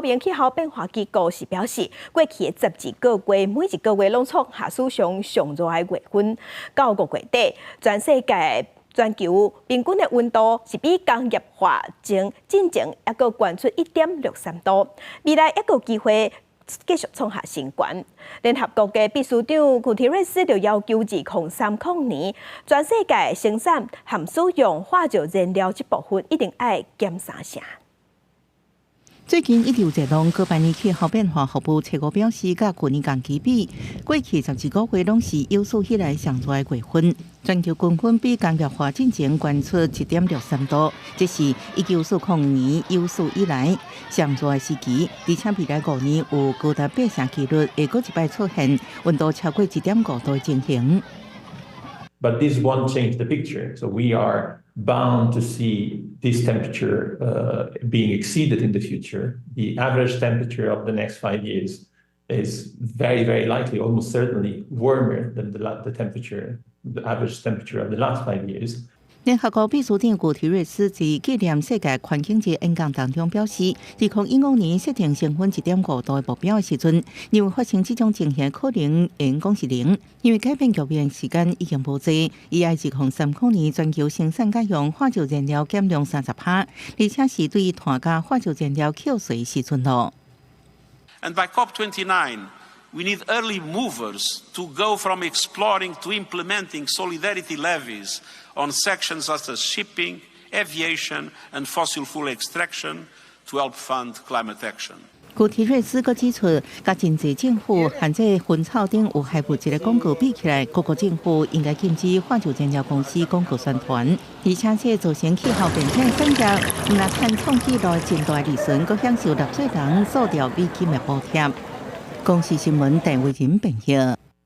高棉气候变化机构是表示，过去的12个月，每一个月拢创下史上上热的月份。到5月底，全全球平均的温度是比工业化进程还阁悬出1.63度，未来还有机会继续创下新高。联合国的秘书长古提瑞斯就要求2030年，全世界生产含使用化石燃料这部分一定要减3成。最近一直有一项各办理气候变化服务结果表示，甲去年同期比，过去12个月拢是有史以来上热的月份，全球均分比工业化进程悬出1.63度，这是1940年有史以来上热的时期，而且未来5年有高达8成几率会搁一摆出现温度超过1.5度的情形。But this won't change the picture. So we are bound to see this temperature being exceeded in the future. The average temperature of the next 5 years is very, very likely, almost certainly warmer than the average temperature of the last 5 years. 联合国秘书长古提瑞斯在纪念世界环境节演讲当中表示，2015年设定升温1.5度的目标的时阵，认为发生这种情形可能会讲是零，因为改变局面时间已经无济。伊爱2030年全球生产家用化石燃料减量30%，而且是对碳加化石燃料扣税时阵咯。And by COP29, we need early movers to go from exploring to implementing solidarity levies on sections such as shipping, aviation, and fossil fuel extraction to help fund climate action. 古提瑞斯阁指出，甲真济政府限制薰草顶有害物质的广告比起来，各国政府应该禁止化石燃料公司广告宣传，而且这造成气候变迁产业毋但看创纪录真大利润，阁享受纳税人数条美金的补贴。公司新闻陈伟仁编译。